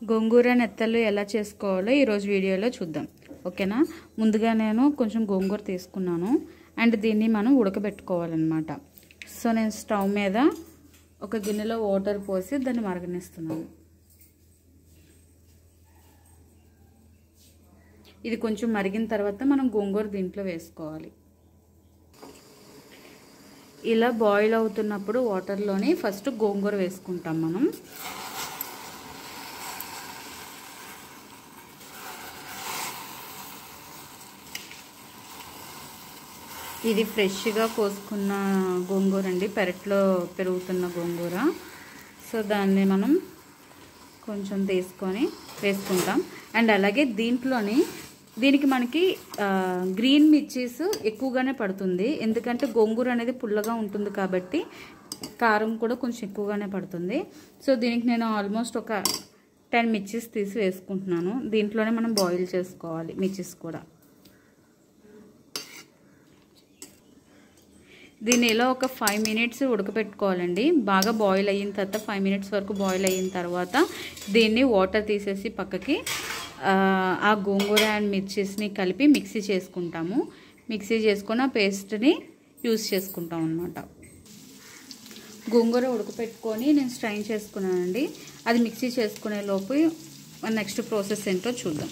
గోంగూర నెత్తళ్ళు ఎలా చేసుకోవాలో ఈరోజు వీడియోలో చూద్దాం. ఓకేనా. ముందుగా నేను కొంచెం గోంగూర తీసుకున్నాను అండ్ దీన్ని మనం ఉడకబెట్టుకోవాలన్నమాట. సో నేను స్టవ్ మీద ఒక గిన్నెలో వాటర్ పోసి దాన్ని మరగనిస్తున్నాను. ఇది కొంచెం మరిగిన తర్వాత మనం గోంగూర దీంట్లో వేసుకోవాలి. ఇలా బాయిల్ అవుతున్నప్పుడు వాటర్లోని ఫస్ట్ గోంగూర వేసుకుంటాం మనం. ఇది ఫ్రెష్గా కోసుకున్న గోంగూర అండి, పెరట్లో పెరుగుతున్న గోంగూర. సో దాన్ని మనం కొంచెం తీసుకొని వేసుకుంటాం. అండ్ అలాగే దీనికి మనకి గ్రీన్ మిర్చీస్ ఎక్కువగానే పడుతుంది, ఎందుకంటే గోంగూర అనేది పుల్లగా ఉంటుంది కాబట్టి కారం కూడా కొంచెం ఎక్కువగానే పడుతుంది. సో దీనికి నేను ఆల్మోస్ట్ ఒక 10 మిర్చీస్ తీసి వేసుకుంటున్నాను. దీంట్లోనే మనం బాయిల్ చేసుకోవాలి మిర్చీస్ కూడా. దీన్ని ఇలా ఒక 5 మినిట్స్ ఉడకపెట్టుకోవాలండి. బాగా బాయిల్ అయిన తర్వాత 5 మినిట్స్ వరకు బాయిల్ అయిన తర్వాత దీన్ని వాటర్ తీసేసి పక్కకి ఆ గోంగూర అండ్ మిర్చీస్ని కలిపి మిక్సీ చేసుకుంటాము. మిక్సీ చేసుకుని ఆ పేస్ట్ని యూజ్ చేసుకుంటాం అన్నమాట. గోంగూర ఉడకపెట్టుకొని నేను స్ట్రైన్ చేసుకున్నానండి. అది మిక్సీ చేసుకునే లోపు నెక్స్ట్ ప్రాసెస్ ఏంటో చూద్దాం.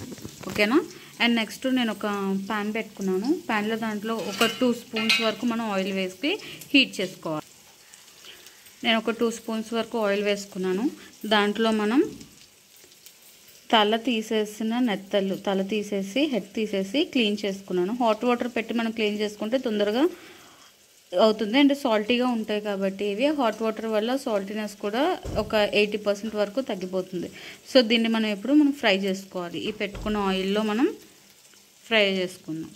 ఓకేనా. అండ్ నెక్స్ట్ నేను ఒక ప్యాన్ పెట్టుకున్నాను. ప్యాన్లో దాంట్లో ఒక 2 స్పూన్స్ వరకు మనం ఆయిల్ వేసి హీట్ చేసుకోవాలి. నేను ఒక 2 స్పూన్స్ వరకు ఆయిల్ వేసుకున్నాను. దాంట్లో మనం తల తీసేసిన నెత్తళ్ళు, తల తీసేసి హెడ్ తీసేసి క్లీన్ చేసుకున్నాను. హాట్ వాటర్ పెట్టి మనం క్లీన్ చేసుకుంటే తొందరగా అవుతుంది అండ్ సాల్టీగా ఉంటాయి కాబట్టి ఇవి హాట్ వాటర్ వల్ల సాల్టీనెస్ కూడా ఒక 80% వరకు తగ్గిపోతుంది. సో దీన్ని మనం ఎప్పుడు ఫ్రై చేసుకోవాలి. ఈ పెట్టుకున్న ఆయిల్లో మనం ఫ్రై చేసుకుందాం.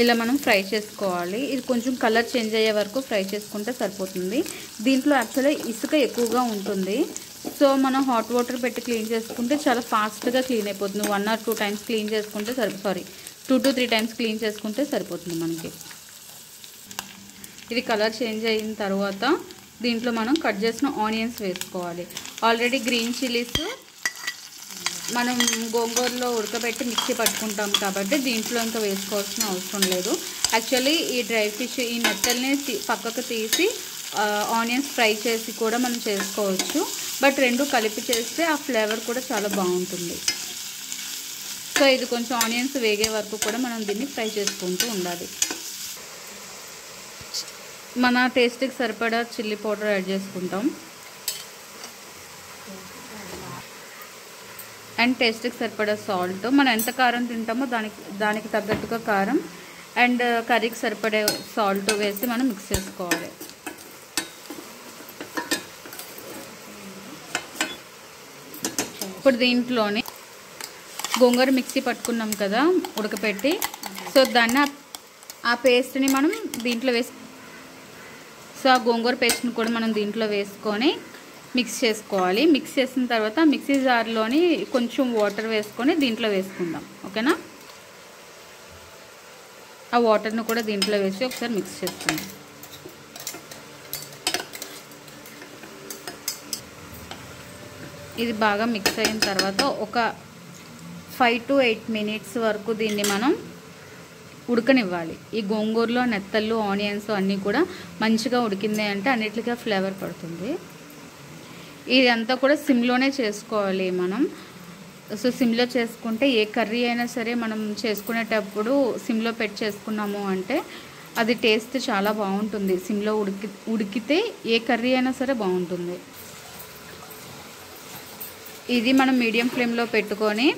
ఇలా మనం ఫ్రై చేసుకోవాలి. ఇది కొంచెం కలర్ చేంజ్ అయ్యే వరకు ఫ్రై చేసుకుంటే సరిపోతుంది. దీంట్లో యాక్చువల్లీ ఇసుక ఎక్కువగా ఉంటుంది. సో మనం హాట్ వాటర్ పెట్టి క్లీన్ చేసుకుంటే చాలా ఫాస్ట్గా క్లీన్ అయిపోతుంది. 1 or 2 టైమ్స్ క్లీన్ చేసుకుంటే 2 to 3 టైమ్స్ క్లీన్ చేసుకుంటే సరిపోతుంది మనకి. ఇది కలర్ చేంజ్ అయిన తర్వాత దీంట్లో మనం కట్ చేసిన ఆనియన్స్ వేసుకోవాలి. ఆల్రెడీ గ్రీన్ చిల్లీస్ మనం గోంగూరలో ఉడకబెట్టి మిక్సీ పట్టుకుంటాం కాబట్టి దీంట్లో ఇంకా వేసుకోవాల్సిన అవసరం లేదు. యాక్చువల్లీ ఈ డ్రై ఫిష్ ఈ నెత్తల్ని పక్కకు తీసి ఆనియన్స్ ఫ్రై చేసి కూడా మనం చేసుకోవచ్చు. బట్ రెండు కలిపి చేస్తే ఆ ఫ్లేవర్ కూడా చాలా బాగుంటుంది. సో ఇది కొంచెం ఆనియన్స్ వేగే వరకు కూడా మనం దీన్ని ఫ్రై చేసుకుంటూ ఉండాలి. మన టేస్ట్కి సరిపడా చిల్లీ పౌడర్ యాడ్ చేసుకుంటాం అండ్ టేస్ట్కి సరిపడా సాల్ట్. మనం ఎంత కారం తింటామో దానికి తగ్గట్టుగా కారం అండ్ కర్రీకి సరిపడే సాల్ట్ వేసి మనం మిక్స్ చేసుకోవాలి. ఇప్పుడు దీంట్లోని గోంగూర మిక్సీ పట్టుకున్నాం కదా ఉడకపెట్టి, సో దాన్ని ఆ పేస్ట్ని మనం దీంట్లో సో ఆ గోంగూర పేస్ట్ని కూడా మనం దీంట్లో వేసుకొని మిక్స్ చేసుకోవాలి. మిక్స్ చేసిన తర్వాత మిక్సీ జార్లోని కొంచెం వాటర్ వేసుకొని దీంట్లో వేసుకుందాం. ఓకేనా. ఆ వాటర్ని కూడా దీంట్లో వేసి ఒకసారి మిక్స్ చేసుకుందాం. ఇది బాగా మిక్స్ అయిన తర్వాత ఒక 5 to 8 మినిట్స్ వరకు దీన్ని మనం ఉడకనివ్వాలి. ఈ గోంగూరలో నెత్తళ్ళు ఆనియన్స్ అన్నీ కూడా మంచిగా ఉడికింది అంటే అన్నిటికీ ఫ్లేవర్ పడుతుంది. ఇదంతా కూడా సిమ్లోనే చేసుకోవాలి మనం. సో సిమ్లో చేసుకుంటే ఏ కర్రీ అయినా సరే మనం చేసుకునేటప్పుడు సిమ్లో పెట్టి చేసుకున్నాము అంటే అది టేస్ట్ చాలా బాగుంటుంది. సిమ్లో ఉడికితే ఏ కర్రీ అయినా సరే బాగుంటుంది. ఇది మనం మీడియం ఫ్లేమ్లో పెట్టుకొని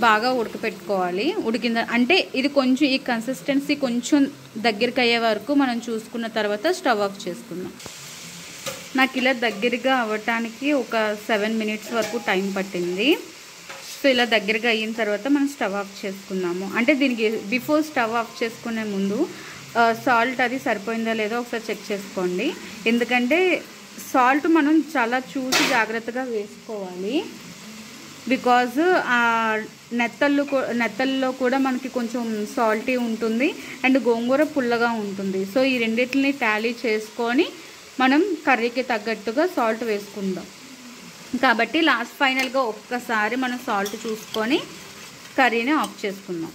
బాగా ఉడకపెట్టుకోవాలి. ఉడికింద అంటే ఇది కొంచెం ఈ కన్సిస్టెన్సీ కొంచెం దగ్గరికి అయ్యే వరకు మనం చూసుకున్న తర్వాత స్టవ్ ఆఫ్ చేసుకుందాం. నాకు ఇలా దగ్గరగా అవ్వటానికి ఒక 7 మినిట్స్ వరకు టైం పట్టింది. సో ఇలా దగ్గరగా అయిన తర్వాత మనం స్టవ్ ఆఫ్ చేసుకుందాము. అంటే దీనికి బిఫోర్ స్టవ్ ఆఫ్ చేసుకునే ముందు సాల్ట్ అది సరిపోయిందా లేదో ఒకసారి చెక్ చేసుకోండి. ఎందుకంటే సాల్ట్ మనం చాలా చూసి జాగ్రత్తగా వేసుకోవాలి. బికాజ్ ఆ నెత్తల్లో కూడా మనకి కొంచెం సాల్టీ ఉంటుంది అండ్ గోంగూర పుల్లగా ఉంటుంది. సో ఈ రెండింటిని టాలీ చేసుకొని మనం కర్రీకి తగ్గట్టుగా సాల్ట్ వేసుకుందాం. కాబట్టి లాస్ట్ ఫైనల్గా ఒక్కసారి మనం సాల్ట్ చూసుకొని కర్రీని ఆఫ్ చేసుకుందాం.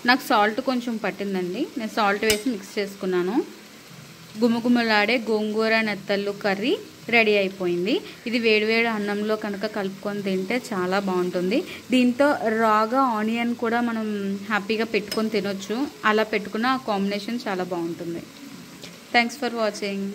నాకు సాల్ట్ కొంచెం పట్టిందండి. నేను సాల్ట్ వేసి మిక్స్ చేసుకున్నాను. గుమగుమలాడే గోంగూర నెత్తళ్ళు కర్రీ రెడీ అయిపోయింది. ఇది వేడివేడి అన్నంలో కనుక కలుపుకొని తింటే చాలా బాగుంటుంది. దీంతో రాగా ఆనియన్ కూడా మనం హ్యాపీగా పెట్టుకొని తినొచ్చు. అలా పెట్టుకున్న ఆ కాంబినేషన్ చాలా బాగుంటుంది. Thanks for watching.